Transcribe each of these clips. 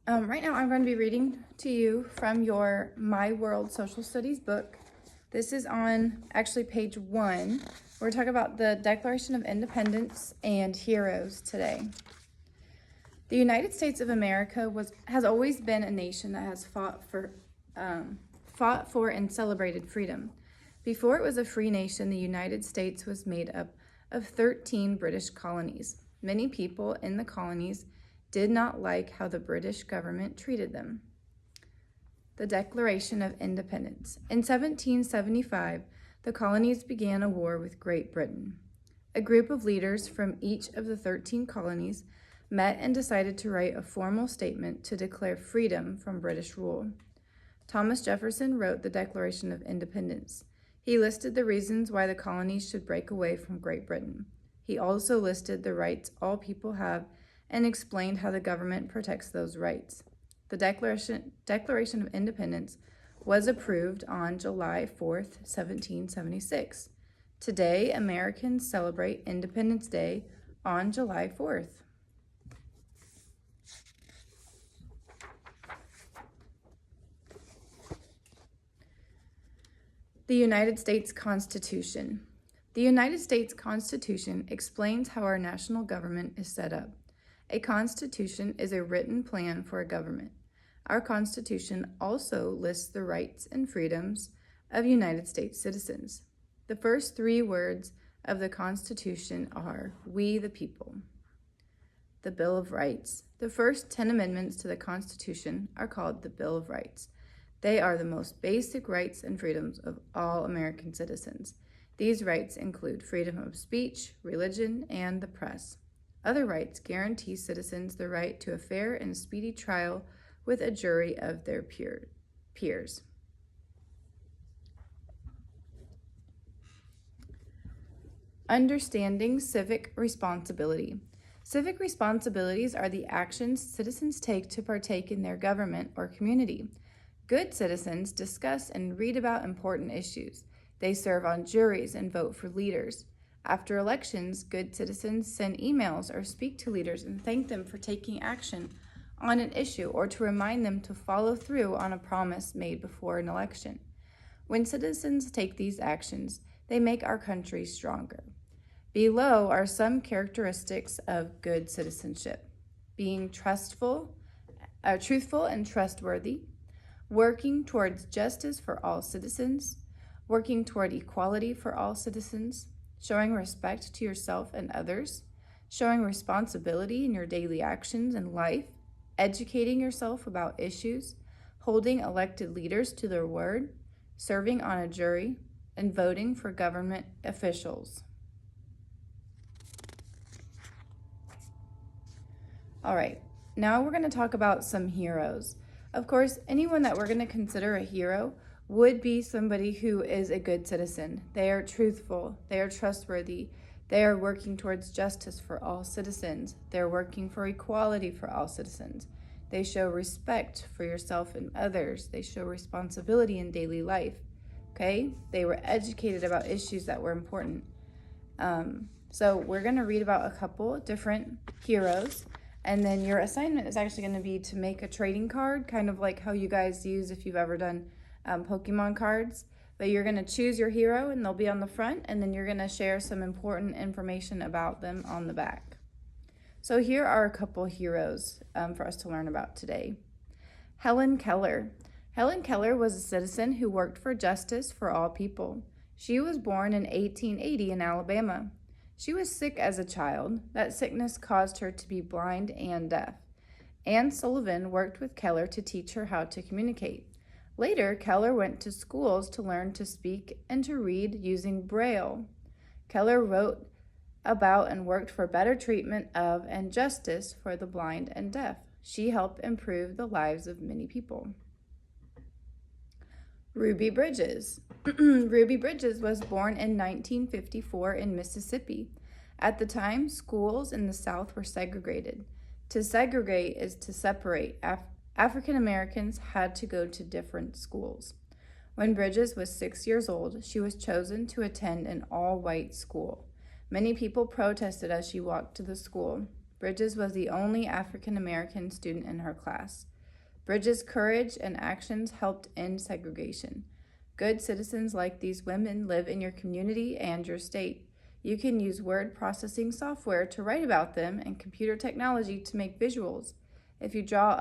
Right now I'm going to be reading to you from your My World Social Studies book. This is on actually page 1. We're talking about the Declaration of Independence and heroes today. The United States of America has always been a nation that has fought for and celebrated freedom. Before it was a free nation, the United States was made up of 13 British colonies. Many people in the colonies did not like how the British government treated them. The Declaration of Independence. In 1775, the colonies began a war with Great Britain. A group of leaders from each of the 13 colonies met and decided to write a formal statement to declare freedom from British rule. Thomas Jefferson wrote the Declaration of Independence. He listed the reasons why the colonies should break away from Great Britain. He also listed the rights all people have and explained how the government protects those rights. The Declaration of Independence was approved on July 4th, 1776. Today, Americans celebrate Independence Day on July 4th. The United States Constitution. The United States Constitution explains how our national government is set up. A constitution is a written plan for a government. Our Constitution also lists the rights and freedoms of United States citizens. The first 3 words of the Constitution are, "We the people." The Bill of Rights. The first 10 amendments to the Constitution are called the Bill of Rights. They are the most basic rights and freedoms of all American citizens. These rights include freedom of speech, religion, and the press. Other rights guarantee citizens the right to a fair and speedy trial with a jury of their peers. Understanding civic responsibility. Civic responsibilities are the actions citizens take to partake in their government or community. Good citizens discuss and read about important issues. They serve on juries and vote for leaders. After elections, good citizens send emails or speak to leaders and thank them for taking action on an issue or to remind them to follow through on a promise made before an election. When citizens take these actions, they make our country stronger. Below are some characteristics of good citizenship: being truthful and trustworthy, working towards justice for all citizens, working toward equality for all citizens, showing respect to yourself and others, showing responsibility in your daily actions and life, educating yourself about issues, holding elected leaders to their word, serving on a jury, and voting for government officials. All right, now we're going to talk about some heroes. Of course, anyone that we're going to consider a hero would be somebody who is a good citizen. They are truthful, they are trustworthy, they are working towards justice for all citizens. They're working for equality for all citizens. They show respect for yourself and others. They show responsibility in daily life. Okay? They were educated about issues that were important. So we're going to read about a couple different heroes. And then your assignment is actually going to be to make a trading card, kind of like how you guys use if you've ever done Pokemon cards. But you're going to choose your hero and they'll be on the front, and then you're going to share some important information about them on the back. So here are a couple heroes for us to learn about today. Helen Keller. Helen Keller was a citizen who worked for justice for all people. She was born in 1880 in Alabama. She was sick as a child. That sickness caused her to be blind and deaf. Anne Sullivan worked with Keller to teach her how to communicate. Later, Keller went to schools to learn to speak and to read using Braille. Keller wrote about and worked for better treatment of and justice for the blind and deaf. She helped improve the lives of many people. Ruby Bridges. Ruby Bridges was born in 1954 in Mississippi. At the time, schools in the South were segregated. To segregate is to separate. African Americans had to go to different schools. When Bridges was 6 years old, she was chosen to attend an all-white school. Many people protested as she walked to the school. Bridges was the only African American student in her class. Bridges' courage and actions helped end segregation. Good citizens like these women live in your community and your state. You can use word processing software to write about them and computer technology to make visuals. If you draw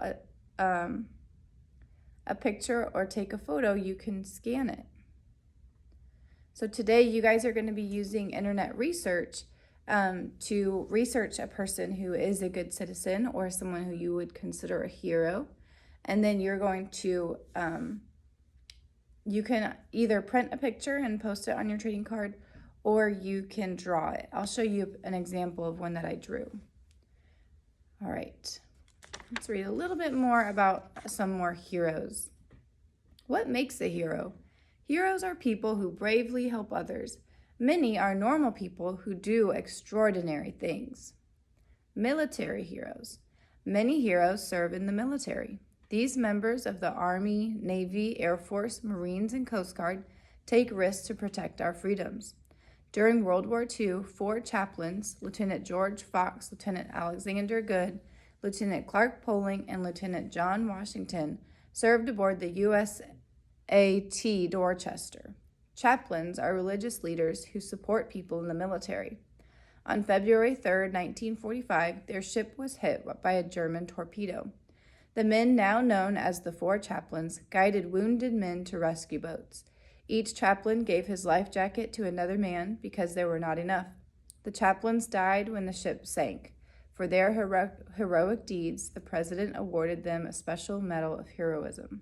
a picture or take a photo, you can scan it. So today you guys are going to be using internet research to research a person who is a good citizen or someone who you would consider a hero. And then you're going to, you can either print a picture and post it on your trading card, or you can draw it. I'll show you an example of one that I drew. All right, let's read a little bit more about some more heroes. What makes a hero? Heroes are people who bravely help others. Many are normal people who do extraordinary things. Military heroes. Many heroes serve in the military. These members of the Army, Navy, Air Force, Marines, and Coast Guard take risks to protect our freedoms. During World War II, 4 chaplains, Lieutenant George Fox, Lieutenant Alexander Good, Lieutenant Clark Poling, and Lieutenant John Washington, served aboard the USAT Dorchester. Chaplains are religious leaders who support people in the military. On February 3, 1945, their ship was hit by a German torpedo. The men, now known as the 4 chaplains, guided wounded men to rescue boats. Each chaplain gave his life jacket to another man because there were not enough. The chaplains died when the ship sank. For their heroic deeds, the president awarded them a special medal of heroism.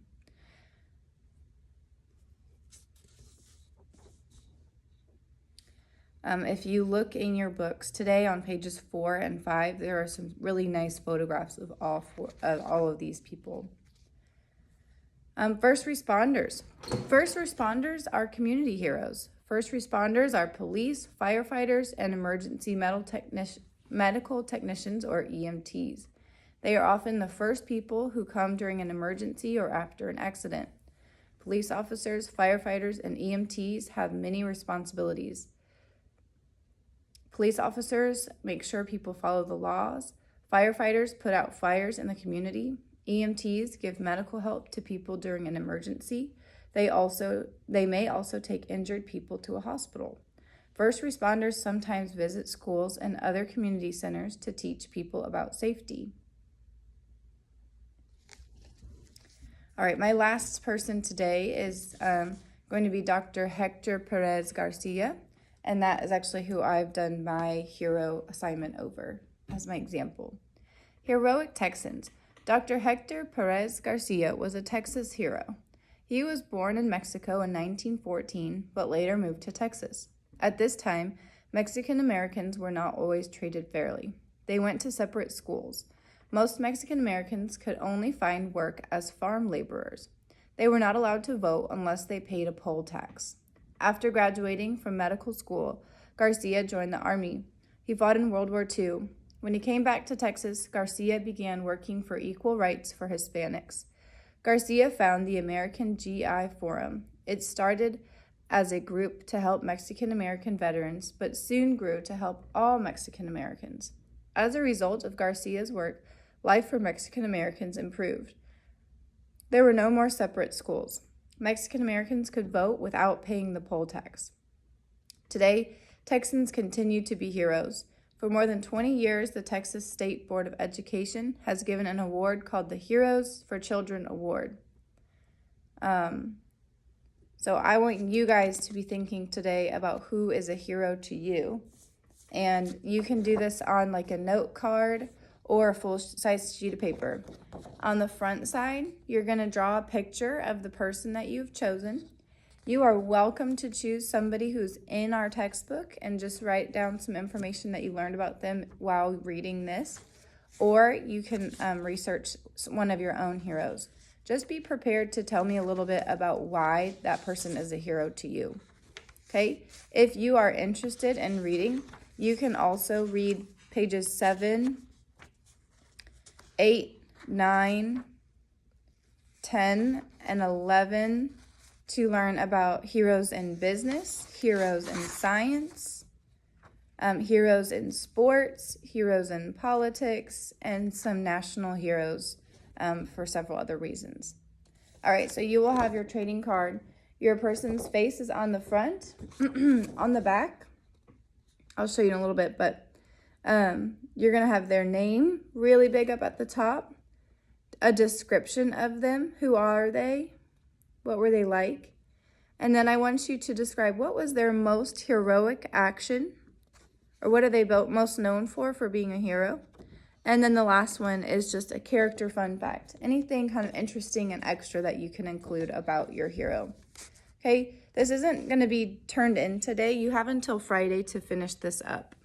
If you look in your books today on pages 4 and 5, there are some really nice photographs of all of these people. First responders. First responders are community heroes. First responders are police, firefighters, and emergency medical technicians, or EMTs. They are often the first people who come during an emergency or after an accident. Police officers, firefighters, and EMTs have many responsibilities. Police officers make sure people follow the laws. Firefighters put out fires in the community. EMTs give medical help to people during an emergency. They may also take injured people to a hospital. First responders sometimes visit schools and other community centers to teach people about safety. All right, my last person today is going to be Dr. Hector Perez Garcia, and that is actually who I've done my hero assignment over as my example. Heroic Texans. Dr. Hector Perez Garcia was a Texas hero. He was born in Mexico in 1914, but later moved to Texas. At this time, Mexican Americans were not always treated fairly. They went to separate schools. Most Mexican Americans could only find work as farm laborers. They were not allowed to vote unless they paid a poll tax. After graduating from medical school, Garcia joined the Army. He fought in World War II. When he came back to Texas, Garcia began working for equal rights for Hispanics. Garcia found the American GI Forum. It started as a group to help Mexican American veterans, but soon grew to help all Mexican Americans. As a result of Garcia's work, life for Mexican Americans improved. There were no more separate schools. Mexican Americans could vote without paying the poll tax. Today, Texans continue to be heroes. For more than 20 years, the Texas State Board of Education has given an award called the Heroes for Children Award. So I want you guys to be thinking today about who is a hero to you. And you can do this on like a note card or a full-size sheet of paper. On the front side, you're going to draw a picture of the person that you've chosen. You are welcome to choose somebody who's in our textbook and just write down some information that you learned about them while reading this. Or you can research one of your own heroes. Just be prepared to tell me a little bit about why that person is a hero to you. Okay? If you are interested in reading, you can also read pages 7, 8, 9, 10, and 11 to learn about heroes in business, heroes in science, heroes in sports, heroes in politics, and some national heroes for several other reasons. All right, so you will have your trading card. Your person's face is on the front. On the back, I'll show you in a little bit, but you're going to have their name really big up at the top, a description of them. Who are they? What were they like? And then I want you to describe what was their most heroic action, or what are they most known for being a hero? And then the last one is just a character fun fact. Anything kind of interesting and extra that you can include about your hero. Okay, this isn't going to be turned in today. You have until Friday to finish this up.